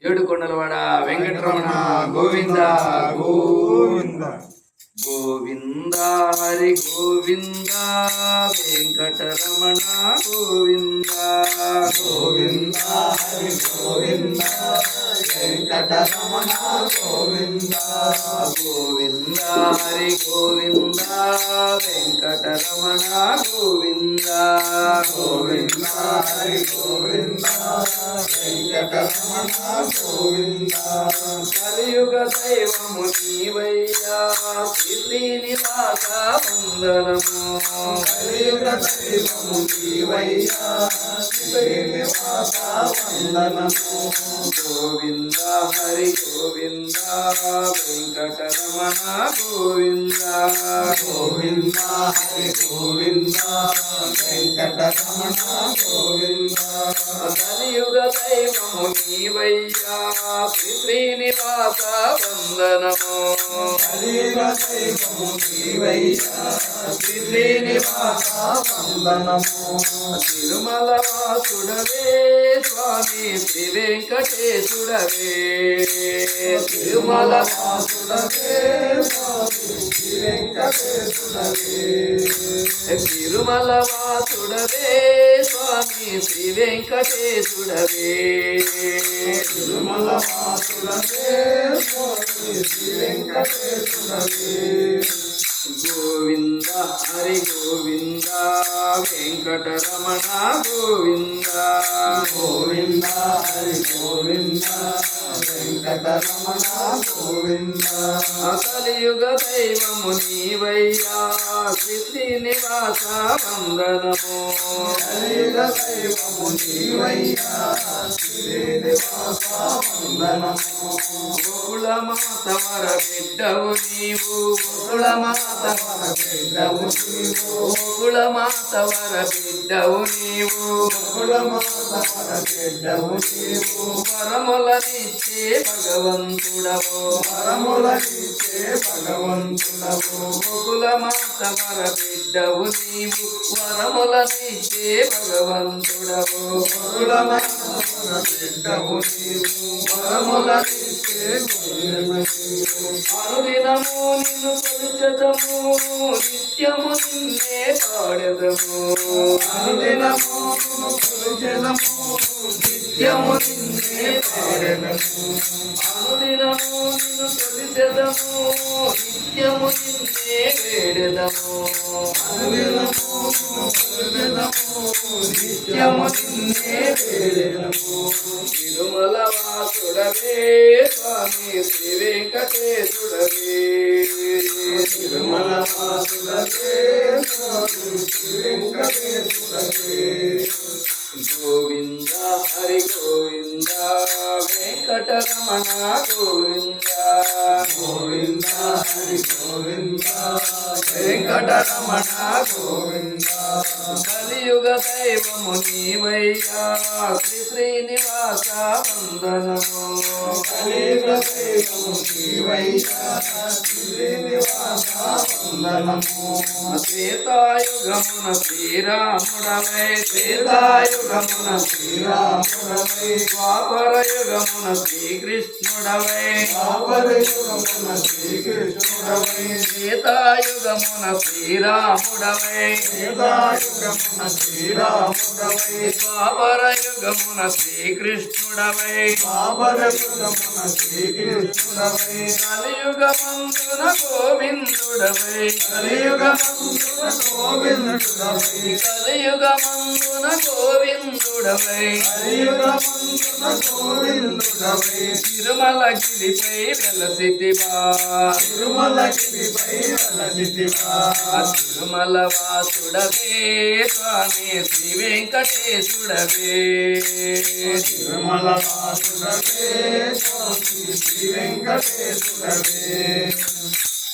ఏడుకొండలవాడ వెంకటరమణ గోవింద గోవింద గోవింద హరి గోవింద వెంకటరమణ గోవింద గోవింద హరి గోవింద వెంకటరమణ గోవింద గోవింద హరి గోవింద వెంకటరమణ గోవింద గోవింద హరి గోవింద వెంకటరమణ గోవింద కలియుగ దైవము నీవయ్యా శ్రీనివాస వందనము కలియుగ దైవము నీవయ్యా శ్రీనివాస వందనము గోవింద హరి గోవింద వెంకటరమణ గోవింద గోవింద హరి గోవింద వెంకటరమణ గోవింద కలియుగ దైవము నీవయ్యా శ్రీనివాస వందనము కలియుగ దైవము నీవయ్యా శ్రీనివాస వందనము తిరుమల వాసుడవే స్వామి శ్రీ వెంకటేశుడవే తిరుమల వాసుడవే స్వామి శ్రీ వెంకటేశుడవే తిరుమల వాసుడవే స్వామి శ్రీ వెంకటేశుడవే తిరుమల వాసుడవే స్వామి శ్రీ వెంకటేశుడవే గోవింద హరి గోవింద వెంకటరమణ గోవింద గోవింద హరి గోవింద వెంకటరమణ గోవింద కలియుగ దైవము నీవయ్యా శ్రీనివాస వందనము కలియుగ దైవము నీవయ్యా శ్రీనివాస వందనము గోకుల మాత వర బిడ్డవు నీవు గోకుల మాత వర బిడ్డవు నీవు గోకుల మాత వర బిడ్డవు నీవు గోకుల మాత వర బిడ్డవు నీవు వరములనిచ్చే భగవంతుడవు వరములనిచ్చే భగవంతుడవు గోకుల మాత వర బిడ్డవు నీవు వరములనిచ్చే భగవంతుడవు గోకుల మాత వర బిడ్డవు నీవు వరములనిచ్చే అనుదినము నిన్ను కొలుచెదము నిత్యము నిన్నే పాడెదము అనుదినము కొలుచెదము నిత్యము నిన్నే పాడెదము అనుదినము నిన్ను కొలిచెదము నిత్యము నిన్నే వేడెదము అనుదినము కొలుచెదము నిత్యము నిన్నే వేడెదము తిరుమల వాసుడవే స్వామి శ్రీ వెంకటేశుడవే తిరుమల వాసుడవే స్వామి శ్రీ వెంకటేశుడవే గోవింద హరి గోవింద వెంకటరమణ గోవింద గోవింద హరి గోవింద వెంకటరమణ గోవింద కలియుగ దైవము నీవయ్యా శ్రీనివాస వందనము కలియుగ దైవము నీవయ్యా శ్రీనివాస వందనము త్రేతాయుగమున శ్రీరాముడవై త్రేతాయుగమున శ్రీరాముడవై ద్వాపరయుగమున శ్రీకృష్ణుడవై ద్వాపరయుగమున శ్రీకృష్ణుడవై త్రేతాయుగమున శ్రీరాముడవై త్రేతాయుగమున శ్రీరాముడవై ద్వాపరయుగమున శ్రీకృష్ణుడవై ద్వాపరయుగమున శ్రీకృష్ణుడవై కలియుగమందున గోవిందుడవై కలియుగమందున గోవిందుడవై కలియుగమందున గోవిందుడవై కలియుగమందున గోవిందుడవై తిరుమలగిరిపై వెలసితివా తిరుమలగిరిపై వెలసితివా తిరుమల వాసుడవే స్వామి శ్రీ వెంకటేశుడవే తిరుమల వాసుడవే స్వామి శ్రీ వెంకటేశుడవే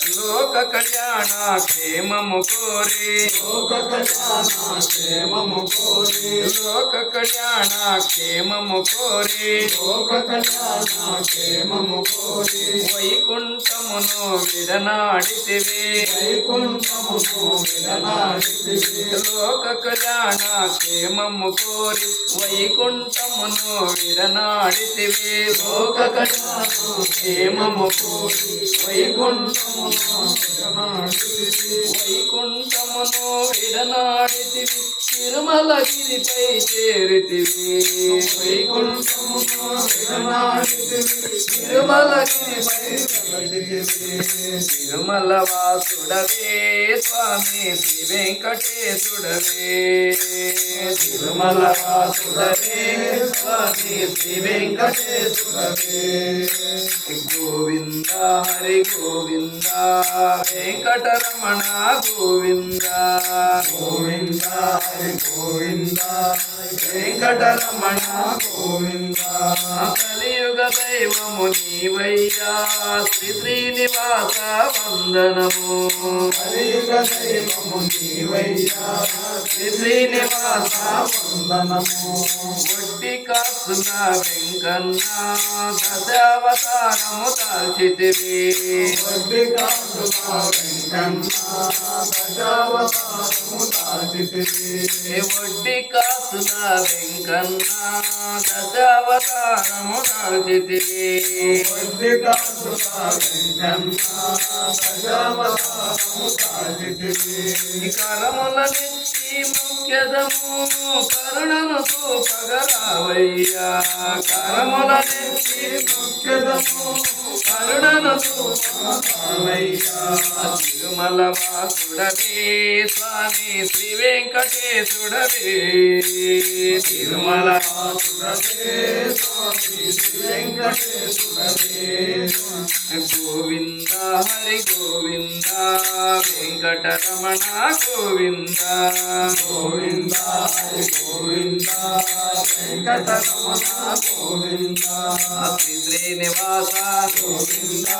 లోక కళ్యాణ క్షేమము కోరి లోక కళ్యాణ క్షేమము కోరి లోక కళ్యాణ క్షేమము కోరి లోక కళ్యాణ క్షేమము కోరి వైకుంఠమును విడనాడితివి వైకుంఠమును విడనాడితివి లోక కళ్యాణ క్షేమము కోరి వైకుంఠమును విడనాడితివి లోక కళ్యాణ క్షేమము కోరి వైకుంఠమును వైకుంఠమును విడనాడితివి తిరుమలగిరిపై చేరితివి వైకుంఠమును విడనాడితివి తిరుమలగిరిపై తిరుమల వాసుడవే స్వామి శ్రీ వెంకటేశుడవే తిరుమల వాసుడవే స్వామి శ్రీ వెంకటేశుడవే గోవింద హరి గోవింద వెంకటరమణ గోవింద గోవింద హరి గోవింద వెంకటరమణ గోవింద కలియుగ దైవము నీవయ్యా శ్రీ శ్రీనివాస వందనము కలియుగ దైవము నీవయ్యా శ్రీ శ్రీనివాస వందనము వడ్డి కాసుల వెంకన్న దశావతారము దాల్చితివి వడ్డీ కాసుల వెంకన్న దశావతారము దాల్చితివి వడ్డి కాసుల వెంకన్న దశావతారము దాల్చితివి వడ్డీ కాసుల వెంకన్న దశావతారము దాల్చితివి కరముల నెత్తి ముఖ్యదము కరుణను చూపగరావయ్యా కరముల నెత్తి ముఖ్యదము కరుణను చూపగరావయ్యా తిరుమల వాసుడవే స్వామి శ్రీ వెంకటేశుడవే తిరుమల వాసుడవే స్వామి శ్రీ వెంకటేశుడవే గోవింద హరి గోవింద వెంకటరమణ గోవింద గోవింద హరి గోవింద వెంకటరమణ గోవింద శ్రీ శ్రీనివాస గోవింద